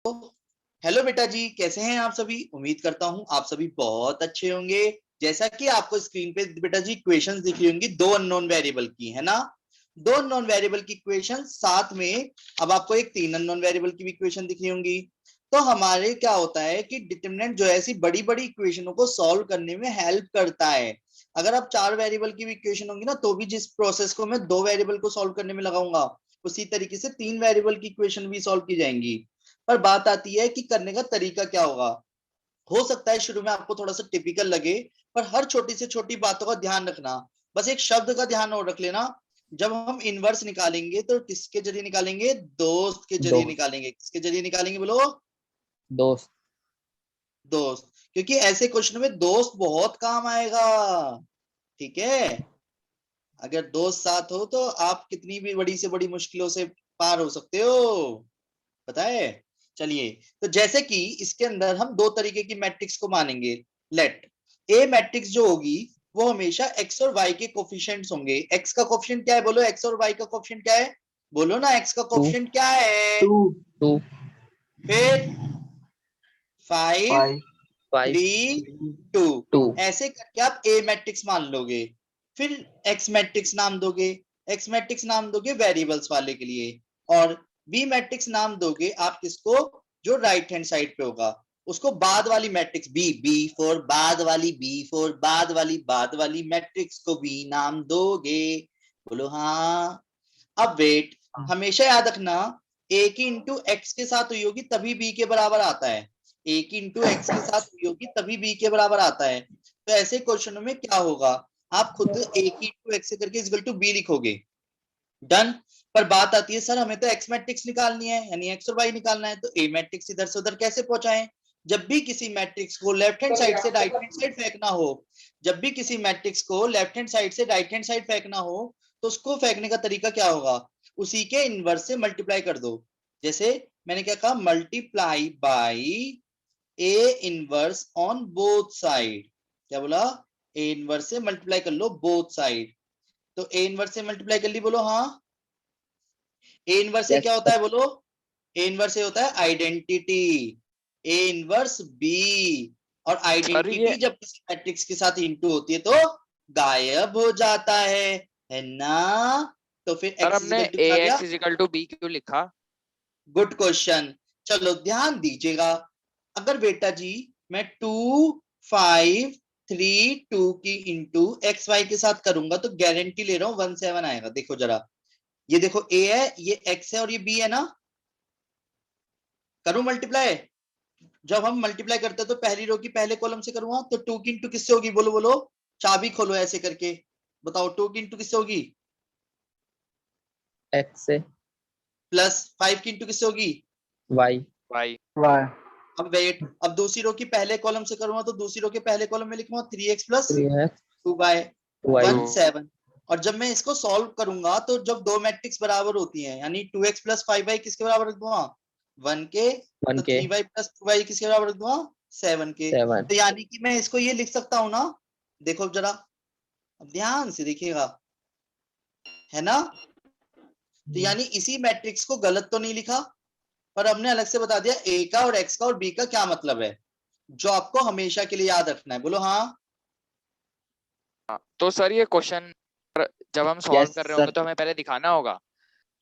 Hello बेटा जी, कैसे हैं आप सभी। उम्मीद करता हूं आप सभी बहुत अच्छे होंगे। जैसा कि आपको स्क्रीन पे बेटा जी इक्वेशंस दिख रही होंगी दो अननोन वेरिएबल की, है ना। दो अननोन वेरिएबल की इक्वेशन साथ में अब आपको एक तीन अननोन वेरिएबल की भी इक्वेशन दिख रही होंगी। तो हमारे क्या होता है कि डिटरमिनेंट जो है ऐसी बड़ी बड़ी इक्वेशनों को सॉल्व करने में हेल्प करता है। अगर आप चार वेरिएबल की भी इक्वेशन होंगी ना, तो भी जिस प्रोसेस को मैं दो वेरिएबल को सॉल्व करने में लगाऊंगा, उसी तरीके से तीन वेरिएबल की इक्वेशन भी सॉल्व की जाएंगी। पर बात आती है कि करने का तरीका क्या होगा। हो सकता है शुरू में आपको थोड़ा सा टिपिकल लगे, पर हर छोटी से छोटी बातों का ध्यान रखना। बस एक शब्द का ध्यान और रख लेना। जब हम इनवर्स निकालेंगे तो किसके जरिए निकालेंगे? दोस्त के जरिए दोस्त निकालेंगे। किसके जरिए निकालेंगे बोलो? दोस्त दोस्त। क्योंकि ऐसे क्वेश्चन में दोस्त बहुत काम आएगा। ठीक है। अगर दोस्त साथ हो तो आप कितनी भी बड़ी से बड़ी मुश्किलों से पार हो सकते हो, पता है। चलिए, तो जैसे कि इसके अंदर हम दो तरीके की मैट्रिक्स को मानेंगे। लेट ए मैट्रिक्स जो होगी वो हमेशा एक्स और वाई के कोफिशिएंट्स होंगे। एक्स का कोफिशिएंट क्या है बोलो? एक्स और वाई का कोफिशिएंट क्या है? बोलो ना, एक्स का टू कोफिशिएंट क्या है? टू टू फिर 5 फाइव 5 3 2। टू ऐसे करके आप ए मैट्रिक्स मान लोगे। फिर एक्स मैट्रिक्स नाम दोगे। एक्स मैट्रिक्स नाम दोगे वेरिएबल्स वाले के लिए। और बी मैट्रिक्स नाम दोगे आप किसको? जो राइट हैंड साइड पे होगा उसको बाद वाली मैट्रिक्स बी, बी फॉर बाद वाली, बी फॉर बाद वाली मैट्रिक्स को बी नाम दोगे। बोलो हाँ। अब वेट, हमेशा याद रखना, ए की इंटू एक्स के साथ हुई होगी तभी बी के बराबर आता है। ए की इंटू एक्स के साथ हुई होगी तभी बी के बराबर आता है। तो ऐसे क्वेश्चनों में क्या होगा, आप खुद ए की इंटू एक्स करके इक्वल टू बी लिखोगे। डन। पर बात आती है सर हमें तो एक्स मैट्रिक्स निकालनी है, यानी एक्स और वाई निकालना है, तो ए मैट्रिक्स इधर से उधर कैसे पहुंचाएं? जब भी किसी मैट्रिक्स को लेफ्ट हैंड साइड से राइट हैंड साइड फेंकना हो, जब भी किसी मैट्रिक्स को लेफ्ट हैंड साइड से राइट हैंड साइड फेंकना हो, तो उसको फेंकने का तरीका क्या होगा? उसी के इनवर्स से मल्टीप्लाई कर दो। जैसे मैंने क्या कहा, multiply by A inverse on both side. क्या बोला? ए इनवर्स से मल्टीप्लाई कर लो बोथ साइड। तो ए इनवर्स से मल्टीप्लाई कर ली, बोलो हाँ। ए इनवर्स से यस क्या होता है बोलो? ए इनवर्स से होता है आइडेंटिटी। A inverse B. और सर आइडेंटिटी ये जब किसी मैट्रिक्स के साथ इंटू होती है तो गायब हो जाता है ना। तो फिर सर एक्स हमने इजिकल टू ए क्या आ गया? एक्स इजिकल टू बी क्यों लिखा? Good question. चलो ध्यान दीजिएगा। अगर बेटा जी मैं 2 5 3 2 की इंटू एक्स वाई के साथ करूंगा तो गारंटी ले रहा हूं 17 आएगा। देखो जरा, ये देखो ए है, ये एक्स है और ये बी है ना। करूं मल्टीप्लाई? जब हम मल्टीप्लाई करते हैं तो पहली रो की पहले कॉलम से करूंगा, तो 2 की इंटू किससे होगी? बोलो बोलो, चाबी खोलो ऐसे करके बताओ, 2 की इंटू किससे होगी? एक्स से प्लस 5 की इंटू किससे होगी? वाई भाई वाई अब वेट, अब दूसरी रो की पहले कॉलम से करूंगा तो दूसरी रो के पहले कॉलम में लिखूंगा 3x plus 3 x 2 bye Y 1 7। और जब मैं इसको सॉल्व करूंगा तो जब दो मैट्रिक्स बराबर होती हैं, यानी 2x प्लस 5y किसके बराबर रख दूंगा? 1 के। 1 तो के 3y प्लस 2y किसके बराबर रख दूंगा? 7 के। 7 तो यानी कि मैं इसको ये लिख सकता हूं ना। देखो जरा, अब ध्यान से देखिएगा, है ना। तो यानी इसी मैट्रिक्स को गलत तो नहीं लिखा, पर हमने अलग से बता दिया ए का और एक्स का और बी का क्या मतलब है, जो आपको हमेशा के लिए याद रखना है। बोलो हाँ। तो सर ये क्वेश्चन जब हम सॉल्व यस कर रहे होंगे सर तो हमें पहले दिखाना होगा।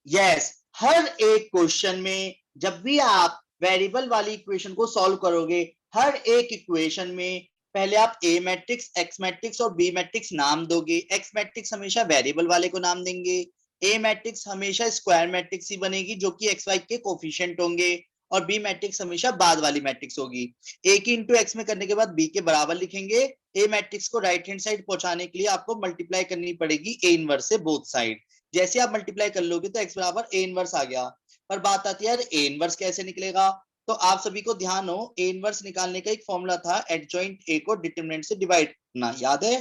यस, हर एक क्वेश्चन में जब भी आप वेरिएबल वाली इक्वेशन को सॉल्व करोगे, हर एक इक्वेशन में पहले आप ए मैट्रिक्स, एक्स मैट्रिक्स और बी मैट्रिक्स नाम दोगे। एक्स मैट्रिक्स हमेशा वेरिएबल वाले को नाम देंगे। ए मैट्रिक्स हमेशा स्क्वायर मैट्रिक्स ही बनेगी जो कि एक्स वाई के कोफिशिएंट होंगे। और बी मैट्रिक्स हमेशा बाद वाली मैट्रिक्स होगी। ए की इंटू एक्स में करने के बाद बी के बराबर लिखेंगे। ए मैट्रिक्स को राइट हैंड साइड पहुंचाने के लिए आपको मल्टीप्लाई करनी पड़ेगी ए इनवर्स से बोथ साइड। जैसे आप मल्टीप्लाई कर लोगे तो x बराबर ए इनवर्स आ गया। पर बात आती है यार ए इनवर्स कैसे निकलेगा? तो आप सभी को ध्यान हो, ए इनवर्स निकालने का एक फॉर्मूला था, एडजॉइंट ए को डिटरमिनेंट से डिवाइड करना, याद है?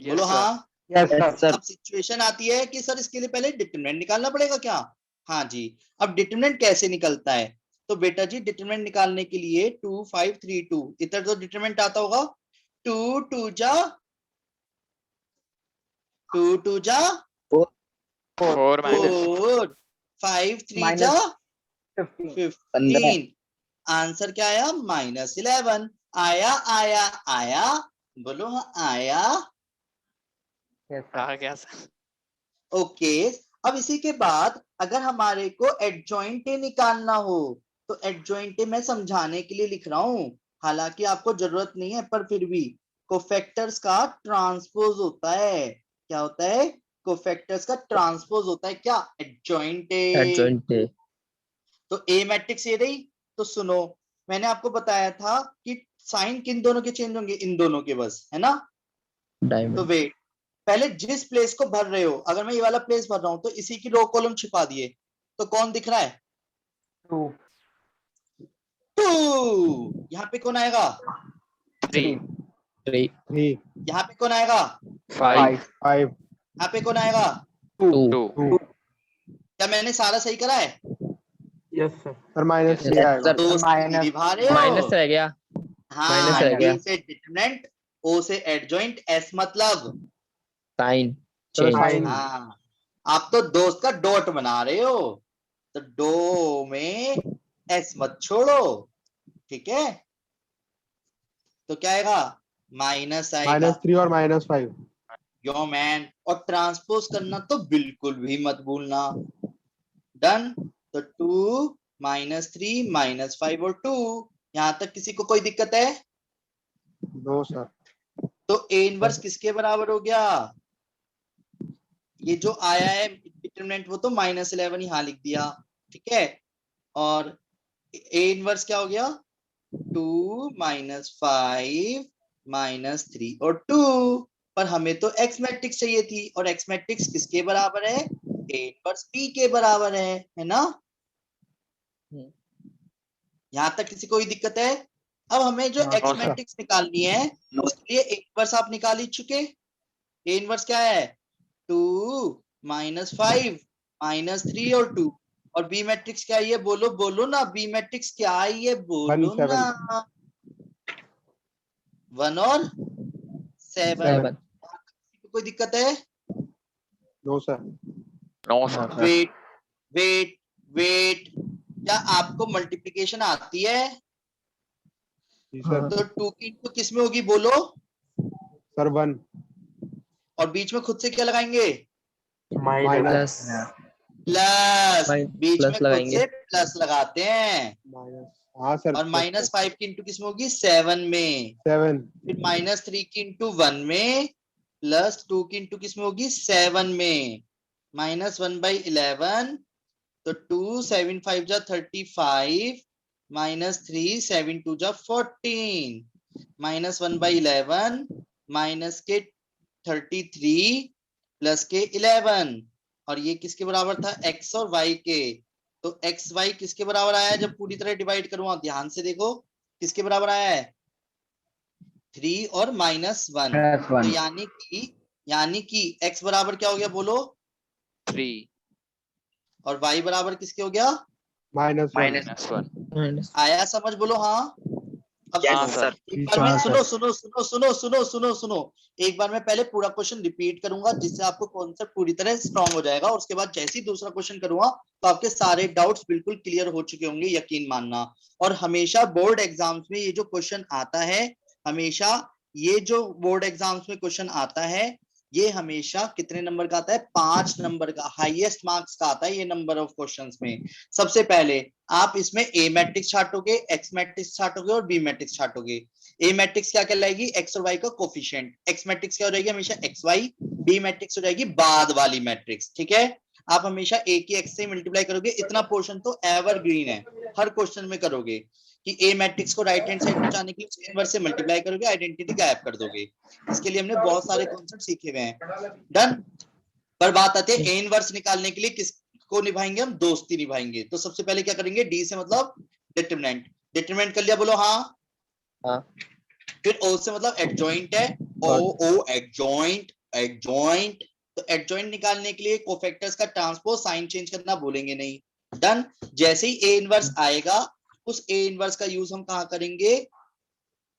बोलो यस सर। हाँ। यस यस सर सर अब सिचुएशन आती है कि सर इसके लिए पहले डिटरमिनेंट निकालना पड़ेगा क्या? हाँ जी। अब डिटरमिनेंट कैसे निकलता है? तो बेटा जी डिटरमिनेंट निकालने के लिए 2 5 3 2 इधर तो डिटरमिनेंट आता होगा। 2 2 जा 2 2 जा 4 4 माइनस 4, 5 3 जा माइनस 15। आंसर क्या आया? -11। आया आया आया, बोलो हाँ आया। आ गया सर। ओके, अब इसी के बाद अगर हमारे को एडजॉइंट निकालना हो तो एडजॉइंट मैं समझाने के लिए लिख रहा हूं, हालांकि आपको जरूरत नहीं है, पर फिर भी कोफैक्टर्स का ट्रांसपोज होता है। क्या होता है? कोफैक्टर्स का ट्रांसपोज होता है क्या? एडजॉइंट। एडजॉइंट तो ए मैट्रिक्स ये रही। तो सुनो, मैंने आपको बताया था कि साइन किन दोनों के चेंज होंगे? इन दोनों के, बस, है ना? तो डायमंड वेट, पहले जिस प्लेस को भर रहे हो, अगर मैं ये वाला प्लेस भर रहा हूं तो इसी की रो कॉलम छिपा दिए, तो कौन दिख रहा है? 2। यहाँ पे कौन आएगा? 3 3 यहाँ पे कौन आएगा? 5 यहाँ पे कौन आएगा? 2 क्या मैंने सारा सही करा है? सर माइनस Yes, 3 आएगा। sir. दोस्त निभा रहे माइनस हो? रह गया। हाँ, माइनस रह गया। डी से डिटरमिनेंट, ओ से एडजॉइंट, एस मतलब साइन चलो चेंज। साइन। हाँ, आप तो दोस्त का डॉट बना रहे हो, तो डो में एस मत छोड़ो, ठीक है? तो क्या आएगा? माइनस आएगा। -3 और -5। यो मैन, और ट्रांसपोज करना तो बिल्कुल भी मत भूलना। डन। तो 2 -3 -5 और 2, यहां तक किसी को कोई दिक्कत है? No sir. तो ए इनवर्स किसके बराबर हो गया? ये जो आया है डिटरमिनेंट, वो तो -11 यहां लिख दिया, ठीक है? और ए इनवर्स क्या हो गया? 2 -5 -3 और 2। पर हमें तो एक्स मैट्रिक्स चाहिए थी, और एक्स मैट्रिक्स किसके बराबर है? ए इनवर्स बी के बराबर है ना? यहां तक किसी को कोई दिक्कत है? अब हमें जो एक्स sir. मैट्रिक्स निकालनी है उसके लिए ए इनवर्स आप निकाल ही चुके। ए इनवर्स क्या है? 2 -5 -3 और 2। और बी मैट्रिक्स क्या है? ये बोलो बोलो ना, बी मैट्रिक्स क्या है? ये बोलो 1 7। ना। 1 और 7। 7। कोई दिक्कत है? No sir. No sir. Wait wait wait, क्या आपको मल्टीप्लिकेशन आती है? जी सर। तो 2 की इंटू किस में होगी बोलो? सर 1 और बीच में खुद से क्या लगाएंगे? माइनस। प्लस। बीच प्लस में खुद लगाएंगे। से प्लस लगाते हैं। हाँ सर। और -5 की इंटू किस में होगी? 7 में। 7। फिर -3 की इंटू 1 में, +2 की इंटू किस में होगी? 7 में। -1/11, तो 2 7 5 जा 35, -3 7 2 जा 14, -1/11 माइनस के 33 प्लस के 11, और ये किसके बराबर था? x और y के। तो x y किसके बराबर आया है? जब पूरी तरह डिवाइड करूंगा, ध्यान से देखो, किसके बराबर आया है? 3 और -1। तो यानी कि x बराबर क्या हो गया बोलो? 3 और y बराबर किसके हो गया? -1। आया समझ? बोलो हाँ। अब हाँ सुनो, सर। एक बार मैं सुनो, एक बार मैं पहले पूरा क्वेश्चन रिपीट करूंगा, जिससे आपको कॉन्सेप्ट पूरी तरह स्ट्रांग हो जाएगा। और उसके बाद जैसे ही दूसरा क्वेश्चन करूंगा तो आपके सारे डाउट्स बिल्कुल क्लियर हो चुके होंगे, यकीन मानना। और हमेशा बोर्ड एग्जाम्स में ये जो क्वेश्चन आता है, हमेशा ये जो बोर्ड एग्जाम्स में क्वेश्चन आता है, ये हमेशा कितने नंबर का आता है? 5 नंबर का, हाईएस्ट मार्क्स का आता है ये नंबर ऑफ क्वेश्चंस में। सबसे पहले आप इसमें ए मैट्रिक्स छाटोगे, एक्स मैट्रिक्स छाटोगे और बी मैट्रिक्स छाटोगे। ए मैट्रिक्स क्या कहलाएगी? एक्स और वाई का कोफिशिएंट। एक्स मैट्रिक्स क्या हो जाएगी? हमेशा एक्स वाई। बी मैट्रिक्स हो जाएगी बाद वाली मैट्रिक्स, ठीक है? आप हमेशा ए की एक्स से मल्टीप्लाई करोगे। इतना पोर्शन तो एवरग्रीन है, हर क्वेश्चन में करोगे कि ए मैट्रिक्स को राइट हैंड साइड पहुंचाने के लिए इनवर्स से मल्टीप्लाई करोगे, आइडेंटिटी गायब कर दोगे। इसके लिए हमने बहुत सारे कॉन्सेप्ट सीखे हुए हैं। डन। पर बात आती है ए इनवर्स निकालने के लिए किस को निभाएंगे? हम दोस्ती निभाएंगे। तो सबसे पहले क्या करेंगे? डी से मतलब डिटरमिनेंट। डिटरमिनेंट कर लिया, बोलो हाँ। हाँ। फिर ओ से मतलब एडजॉइंट है, ओ एडजॉइंट एडजॉइंट। तो एडजॉइंट निकालने के लिए कोफैक्टर्स का ट्रांसपोज साइन चेंज करना भूलेंगे नहीं। डन। जैसे ही ए इनवर्स आएगा, उस ए इनवर्स का यूज हम कहां करेंगे?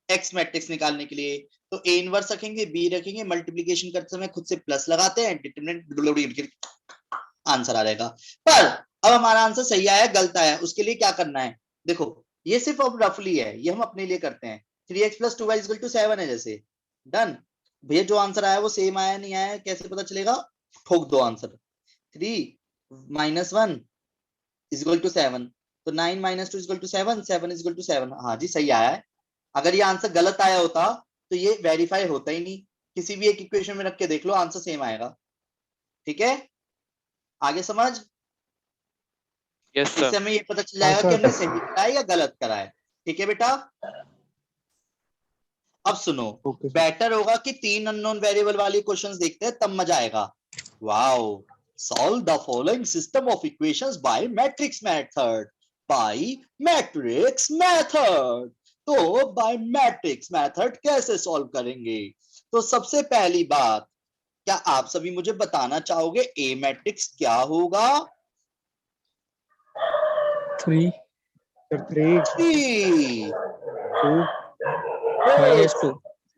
एक्स मैट्रिक्स निकालने के लिए। तो ए इनवर्स रखेंगे, बी रखेंगे, मल्टीप्लिकेशन करते समय खुद से प्लस लगाते हैं, डिटरमिनेंट आंसर आ जाएगा। पर अब हमारा आंसर सही आया गलत आया, उसके लिए क्या करना है, देखो ये सिर्फ अब रफली है, ये हम अपने लिए करते हैं। 3x + 2y = 7 है जैसे, डन। भैया जो आंसर आया वो सेम आया नहीं आया कैसे पता चलेगा, ठोक दो आंसर। 3 - 1 = 7, तो 9 - 2 = 7, 7 = 7। हाँ जी सही आया है। अगर ये आंसर गलत आया होता तो ये वेरीफाई होता ही नहीं, किसी भी एक इक्वेशन में रख के देख लो आंसर सेम आएगा। ठीक है, आगे समझ। Yes, sir. इससे हमें ये पता चल हाँ जाएगा कि सर। हमने सही कराया या गलत कराया। ठीक है बेटा, अब सुनो, ओके सर। बेटर होगा कि 3 अननोन वेरिएबल वाली क्वेश्चंस देखते हैं तब मजा आएगा। Wow, solve the following system of equations by matrix method, by matrix method. तो बाय मैट्रिक्स मेथड कैसे सॉल्व करेंगे, तो सबसे पहली बात, क्या आप सभी मुझे बताना चाहोगे ए मैट्रिक्स क्या होगा। 3 सर 3 3 2 -2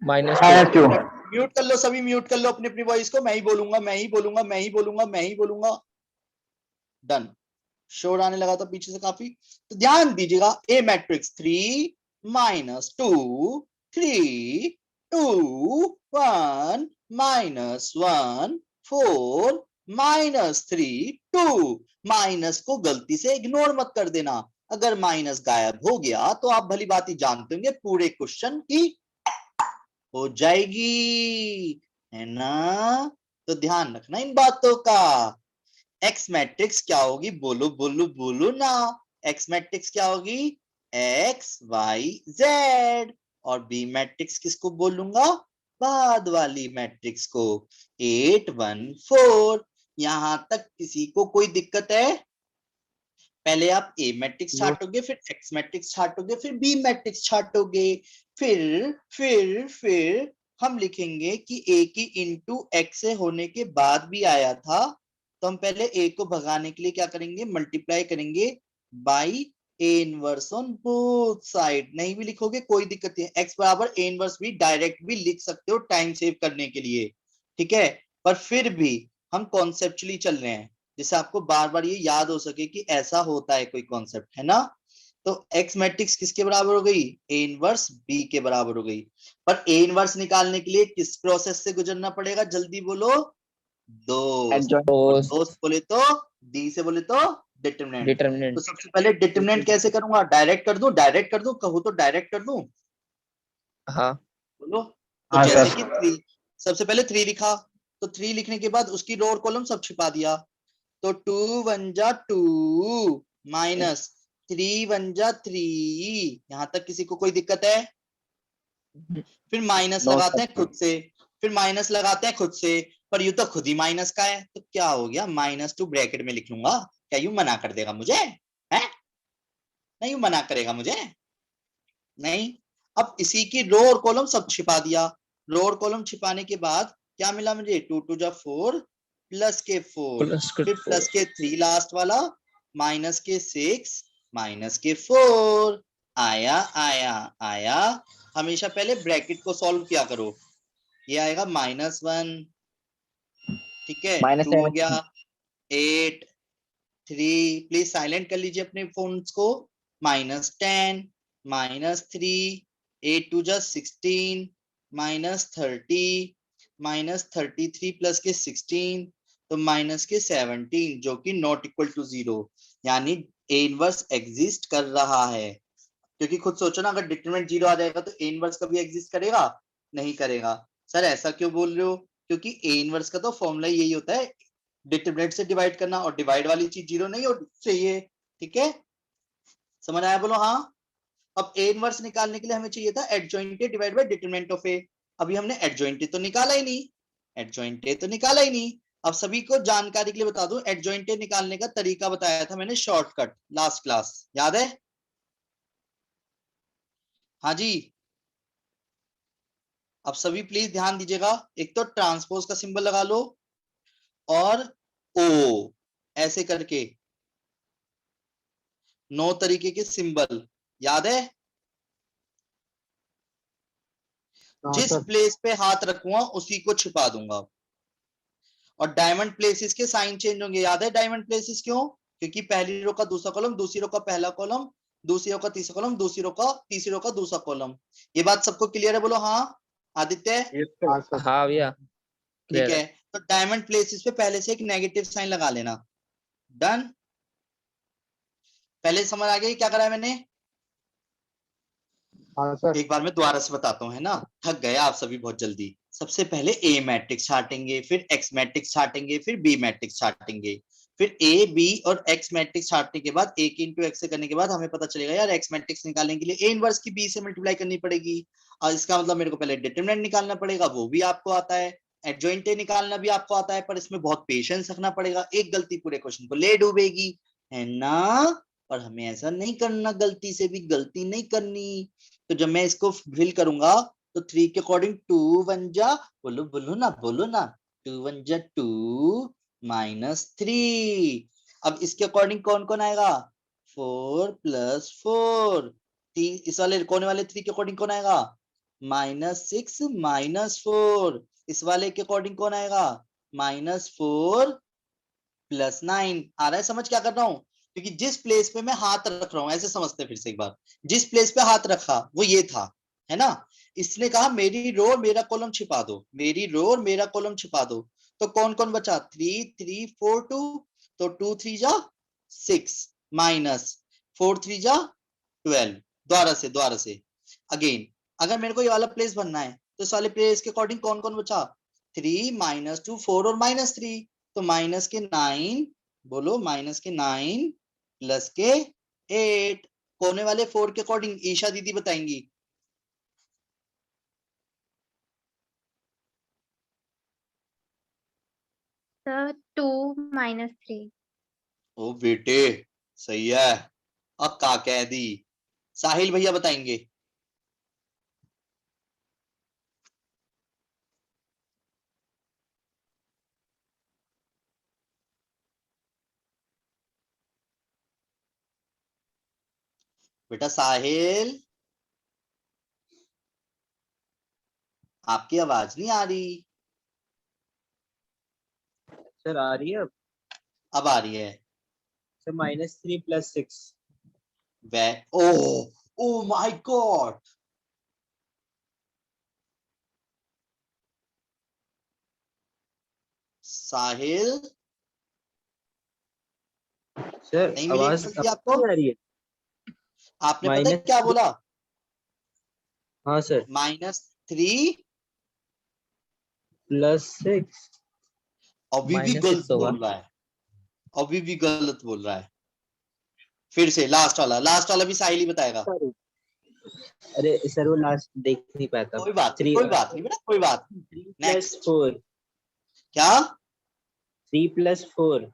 -2 म्यूट कर लो सभी, म्यूट कर लो अपनी अपनी वॉइस को, मैं ही बोलूंगा मैं ही बोलूंगा मैं ही बोलूंगा मैं ही बोलूंगा। डन, शोर आने लगा था पीछे से काफी, तो ध्यान दीजिएगा। ए मैट्रिक्स 3 - 2 3 2 1 -1 4 -3 2। माइनस को गलती से इग्नोर मत कर देना, अगर माइनस गायब हो गया तो आप भली बात ही जानते होंगे पूरे क्वेश्चन की हो जाएगी, है ना। तो ध्यान रखना इन बातों का। एक्स मैट्रिक्स क्या होगी, बोलो बोलो बोलो ना। एक्स मैट्रिक्स क्या होगी, एक्स वाई जेड। और बी मैट्रिक्स किसको बोलूंगा, बाद वाली मैट्रिक्स को, 8 1 4। यहां तक किसी को कोई दिक्कत है, पहले आप ए मैट्रिक्स नो छाटोगे, फिर एक्स मैट्रिक्स छाटोगे, फिर बी मैट्रिक्स छाटोगे, फिर हम लिखेंगे कि ए की इंटू एक्स से होने के बाद भी आया था, तो हम पहले ए को भगाने के लिए क्या करेंगे, मल्टीप्लाई करेंगे by A inverse on both side. नहीं भी लिखोगे कोई दिक्कत नहीं, एक्स बराबर ए इनवर्स भी डायरेक्ट भी लिख सकते हो टाइम सेव करने के लिए, ठीक है। पर फिर भी हम कॉन्सेप्चुअली चल रहे हैं, जिससे आपको बार बार ये याद हो सके कि ऐसा होता है कोई कॉन्सेप्ट, है ना। तो एक्स मैट्रिक्स किसके बराबर हो गई, ए इनवर्स बी के बराबर हो गई। पर ए इनवर्स निकालने के लिए किस प्रोसेस से गुजरना पड़ेगा, जल्दी बोलो, दोस्त। और दोस्त बोले तो डी से बोले तो डिटरमिनेंट। तो डिटरमिनेंट सबसे पहले डिटरमिनेंट कैसे करूंगा, डायरेक्ट कर दूं, डायरेक्ट कर दूं, कहूं तो डायरेक्ट कर दूं, हाँ बोलो। तो हाँ जैसे सर। कि 3, सबसे पहले 3 लिखा, तो 3 लिखने के बाद उसकी रो और कॉलम सब छिपा दिया, तो 2 1 जा 2 माइनस 3 1 जा 3। यहां तक किसी को कोई दिक्कत है, फिर माइनस नो लगाते सर हैं खुद से, फिर माइनस लगाते हैं खुद से, पर यू तो खुद ही माइनस का है, तो क्या हो गया, -2 ब्रैकेट में लिख लूंगा, क्या यू मना कर देगा मुझे, है नहीं, यू मना करेगा मुझे नहीं। अब इसी की रो और कॉलम सब छिपा दिया, रो और कॉलम छिपाने के बाद क्या मिला मुझे, 2 2 जा 4 प्लस के 4, प्लस के फिर 4 प्लस के 3 लास्ट वाला, माइनस के 6 माइनस के 4। आया आया आया, हमेशा पहले ब्रैकेट को सॉल्व किया करो, ये आएगा -1, ठीक है, 2 हो गया 8 3, प्लीज साइलेंट कर लीजिए अपने फोन्स को, -10 -3 8 2 जा 16 -30 -33 प्लस के 16, तो माइनस के 17, जो कि नॉट इक्वल टू 0, यानी ए इनवर्स एग्जिस्ट कर रहा है। क्योंकि खुद सोचो ना, अगर डिटरमिनेंट 0 आ जाएगा तो ए इनवर्स कभी एग्जिस्ट करेगा, नहीं करेगा। सर ऐसा क्यों बोल रहे हो, क्योंकि ए इनवर्स का तो फॉर्मूला यही होता है, डिटरमिनेंट से डिवाइड करना, और डिवाइड वाली चीज 0 नहीं होनी चाहिए, ठीक है, समझ आया, बोलो हाँ। अब ए इनवर्स निकालने के लिए हमें चाहिए था adjoint divide by determinant of A, अभी हमने एडजॉइंट तो निकाला ही नहीं, एडजॉइंट तो निकाला ही नहीं। अब सभी को जानकारी के लिए बता दूं, एडजॉइंट निकालने का तरीका बताया था मैंने, शॉर्टकट, लास्ट क्लास, याद है, हाँ जी। अब सभी प्लीज ध्यान दीजिएगा, एक तो ट्रांसपोज का सिंबल लगा लो, और ओ ऐसे करके 9 तरीके के सिंबल, याद है। हाँ जिस सर। प्लेस पे हाथ रखूंगा उसी को छिपा दूंगा, और डायमंड प्लेसेस के साइन चेंज होंगे, याद है डायमंड प्लेसेस क्यों, क्योंकि पहली रो का दूसरा कॉलम, दूसरी रो का पहला कॉलम, दूसरी रो का तीसरा कॉलम, दूसरी रो का तीसरी रो का दूसरा कॉलम। ये बात सबको क्लियर है? बोलो हाँ। आदित्य हाँ सर। हाँ भैया ठीक clear है, तो डायमंड प्लेसेस पे पहले से एक नेगेटिव साइन लगा लेना। डन। पहले समझ आ गई क्या करा है मैंने? हाँ सर। एक बार मैं दोबारा से बताता हूँ, है ना, थक गए आप सभी बहुत जल्दी। सबसे पहले ए मैट्रिक्स छाटेंगे, फिर एक्स मैट्रिक्स छाटेंगे, फिर बी मैट्रिक्स छाटेंगे, फिर ए बी और एक्स मैट्रिक्स छाटने के बाद ए की इंटू एक्स से करने के बाद हमें पता चलेगा यार एक्स मैट्रिक्स निकालने के लिए ए इनवर्स की बी से मल्टीप्लाई करनी पड़ेगी। और इसका मतलब मेरे को पहले डिटरमिनेंट निकालना पड़ेगा, वो भी आपको आता है। एडजॉइंट निकालना भी आपको आता है, पर इसमें बहुत पेशेंस रखना पड़ेगा, एक गलती पूरे क्वेश्चन को ले डूबेगी, है ना। और हमें ऐसा नहीं करना, गलती से भी गलती नहीं करनी। तो जब मैं इसको फिल करूंगा तो 3 के अकॉर्डिंग 2 वन जा, बोलो बोलो ना, बोलो ना, 2 वन जा 2 -3। अब इसके अकॉर्डिंग कौन कौन आएगा? 4 + 4। इस वाले कोने वाले 3 के अकॉर्डिंग कौन आएगा? -6 -4। इस वाले के अकॉर्डिंग कौन आएगा? -4 + 9। आ रहा है समझ क्या कर रहा हूं? क्योंकि जिस प्लेस पे मैं हाथ रख रहा हूं, ऐसे समझते हैं फिर से एक बार, जिस प्लेस पे हाथ रखा वो ये था, है ना। इसने कहा मेरी रो और मेरा कॉलम छिपा दो, मेरी रो और मेरा कॉलम छिपा दो। तो कौन कौन बचा? 3 3 4 2। तो 2 3 जा 6 -4 3 जा 12। दोबारा से अगेन, अगर मेरे को ये वाला प्लेस बनना है तो इस वाले प्लेस के अकॉर्डिंग कौन कौन बचा? 3 -2 4 और -3। तो माइनस के 9, बोलो माइनस के 9 प्लस के 8। कोने वाले 4 के अकॉर्डिंग ईशा दीदी बताएंगी। सर 2 -3। ओ बेटे सही है, अब का कह दी। साहिल भैया बताएंगे। बेटा साहिल, आपकी आवाज नहीं आ रही। सर आ रही है अब आ रही है। सर -3 + 6। वे oh oh my god, Sahil sir नहीं मिली आवाज गलती आपको? नहीं आ रही है? आपने पता है क्या -3। बोला? हाँ सर -3 +6। अभी भी गलत -6 होगा। बोल रहा है, अभी भी गलत बोल रहा है। फिर से लास्ट वाला भी साहिल ही बताएगा। अरे सर वो लास्ट देख नहीं पाता। कोई बात नहीं, 3 कोई बात नहीं बेटा, कोई बात नहीं। 3 + नेक्स्ट 4। क्या? 3 + 4।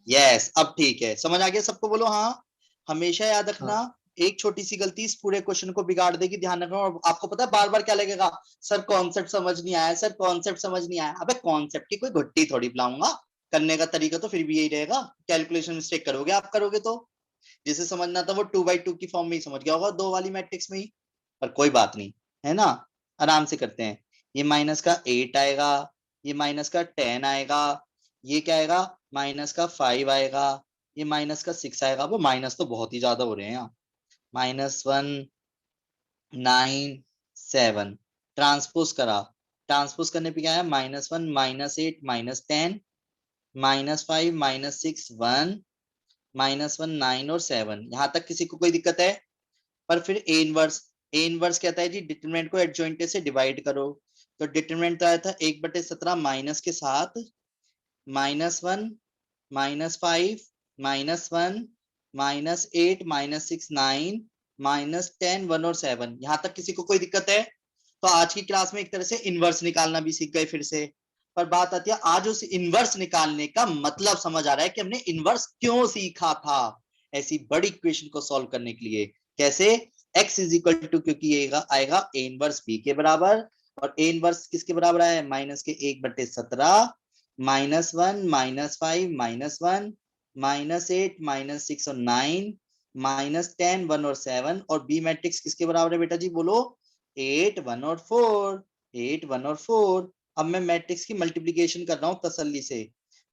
यस, अब ठीक है, समझ आ गया सबको? बोलो हाँ। हमेशा याद रखना, हाँ एक छोटी सी गलती इस पूरे क्वेश्चन को बिगाड़ देगी, ध्यान रखना। और आपको पता है बार बार क्या लगेगा? सर कॉन्सेप्ट समझ नहीं आया, सर कॉन्सेप्ट समझ नहीं आया। अबे कॉन्सेप्ट की कोई घुट्टी थोड़ी पिलाऊंगा, करने का तरीका तो फिर भी यही रहेगा। कैलकुलेशन मिस्टेक करोगे आप, करोगे तो जिसे समझना था वो 2/2 की फॉर्म में ही समझ गया होगा, 2 वाली मैट्रिक्स में ही। पर कोई बात नहीं, है ना, आराम से करते हैं। ये माइनस का 8 आएगा, ये माइनस का 10 आएगा, ये क्या आएगा? माइनस का 5 आएगा, ये माइनस का 6 आएगा। वो माइनस तो बहुत ही ज्यादा हो रहे हैं यहाँ। -1 9 7 ट्रांसपोज करा, ट्रांसपोज करने पे क्या है? -1 -8 -10 -5 -6 1 -1 9 और 7। यहां तक किसी को कोई दिक्कत है? पर फिर ए इनवर्स कहता है जी डिटरमिनेंट को एडजॉइंट से डिवाइड करो। तो डिटरमिनेंट आया था 1/17 माइनस के साथ, -1 -5 -1 -8 -6 9 -10 1 और 7। यहां तक किसी को कोई दिक्कत है? तो आज की क्लास में एक तरह से इनवर्स निकालना भी सीख गए फिर से। पर बात आती है आज उस इनवर्स निकालने का मतलब समझ आ रहा है कि हमने इनवर्स क्यों सीखा था, ऐसी बड़ी इक्वेशन को सॉल्व करने के लिए। कैसे? x = क्योंकि ये आएगा a इनवर्स b के बराबर, और a इनवर्स किसके बराबर है? -1/17 -1 -5 -1 -8 -6 और 9 -10 1 और 7। और b मैट्रिक्स किसके बराबर है बेटा जी? बोलो 8 1 और 4, 8 1 और 4। अब मैं मैट्रिक्स की मल्टीप्लीकेशन कर रहा हूं तसल्ली से।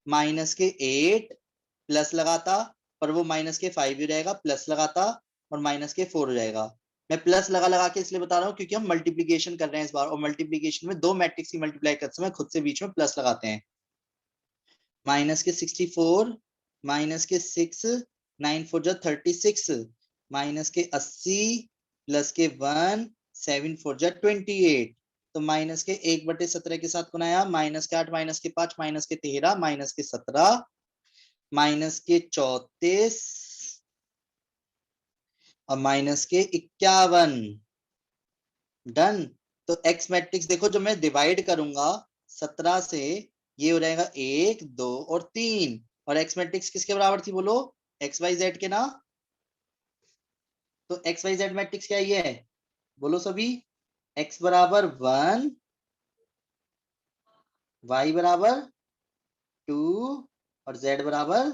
-8 प्लस लगाता पर वो माइनस के 5 ही रहेगा, प्लस लगाता और माइनस के 4 हो जाएगा। मैं प्लस लगा के इसलिए बता रहा हूँ क्योंकि हम मल्टीप्लीकेशन कर रहे हैं इस बार, और मल्टीप्लीकेशन में दो मैट्रिक्स की मल्टीप्लाई करते समय खुद से बीच में प्लस लगाते हैं। माइनस के 64 माइनस के 6 9 4 जा 36 माइनस के 80 प्लस के 1 7 4 जा 28। तो माइनस के 1/17 के साथ कौन आया, माइनस के 8 माइनस के 5 माइनस के 13 माइनस के 17 माइनस के 34 और माइनस के 51। डन। तो एक्स मैट्रिक्स देखो जो मैं डिवाइड करूंगा 17 से, ये हो जाएगा 1 2 और 3, और एक्स मैट्रिक्स किसके बराबर थी बोलो, एक्स वाई जेड के ना। तो एक्स वाई जेड मैट्रिक्स क्या ये है बोलो सभी, एक्स बराबर 1 वाई बराबर 2 और जेड बराबर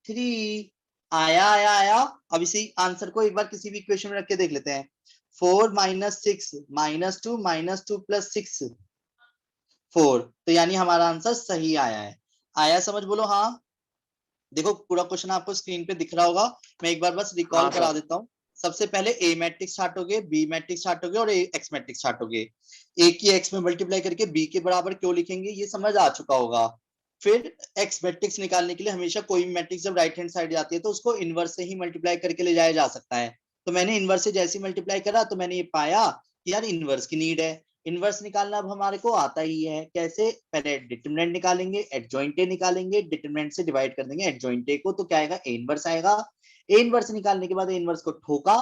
3। आया आया आया। अब इसी आंसर को एक बार किसी भी इक्वेशन में रख के देख लेते हैं। 4 - 6 -2 -2 + 6 4। तो यानी हमारा आंसर सही आया है। आया समझ बोलो हाँ। देखो पूरा क्वेश्चन आपको स्क्रीन पे दिख रहा होगा, मैं एक बार बस रिकॉल हाँ, करा सर। देता हूँ। सबसे पहले ए मैट्रिक्स स्टार्ट हो गए, बी मैट्रिक्स स्टार्ट हो गए और एक्स मैट्रिक्स स्टार्ट हो गए। ए की एक्स में मल्टीप्लाई करके बी के बराबर क्यों लिखेंगे ये समझ आ चुका होगा। फिर एक्स मैट्रिक्स निकालने के लिए हमेशा कोई भी मैट्रिक्स जब राइट हैंड साइड जाती है तो उसको इनवर्स से ही मल्टीप्लाई करके ले जाया जा सकता है। तो मैंने इनवर्स से जैसे मल्टीप्लाई करा तो मैंने ये पाया कि यार इनवर्स की नीड है। इनवर्स निकालना अब हमारे को आता ही है। कैसे, पहले डिटरमिनेंट निकालेंगे, एडजॉइंट ए निकालेंगे, डिटरमिनेंट से डिवाइड कर देंगे एडजॉइंट ए को, तो क्या आएगा ए इनवर्स आएगा। ए इनवर्स निकालने के बाद ए इनवर्स को ठोका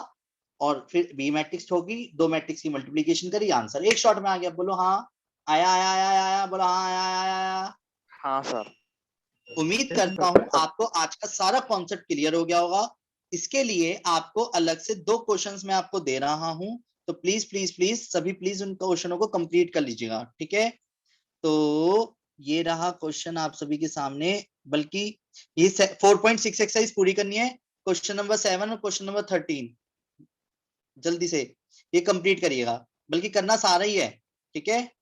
और फिर बी मैट्रिक्स ठोकी, दो मैट्रिक्स की मल्टीप्लिकेशन करी, आंसर एक शॉट में आ गया। बोलो हाँ। आया आया आया आया, आया बोलो हाँ आया आया आया, आया। हाँ सर। उम्मीद करता हूं आपको आज का सारा कॉन्सेप्ट क्लियर हो गया होगा। इसके लिए आपको अलग से 2 क्वेश्चंस मैं आपको दे रहा हूं, तो प्लीज प्लीज प्लीज सभी प्लीज उन क्वेश्चनों को कंप्लीट कर लीजिएगा, ठीक है। तो ये रहा क्वेश्चन आप सभी के सामने, बल्कि ये 4.6 एक्सरसाइज पूरी करनी है। क्वेश्चन नंबर 7 और क्वेश्चन नंबर 13 जल्दी से ये कंप्लीट करिएगा, बल्कि करना सारा ही है, ठीक है।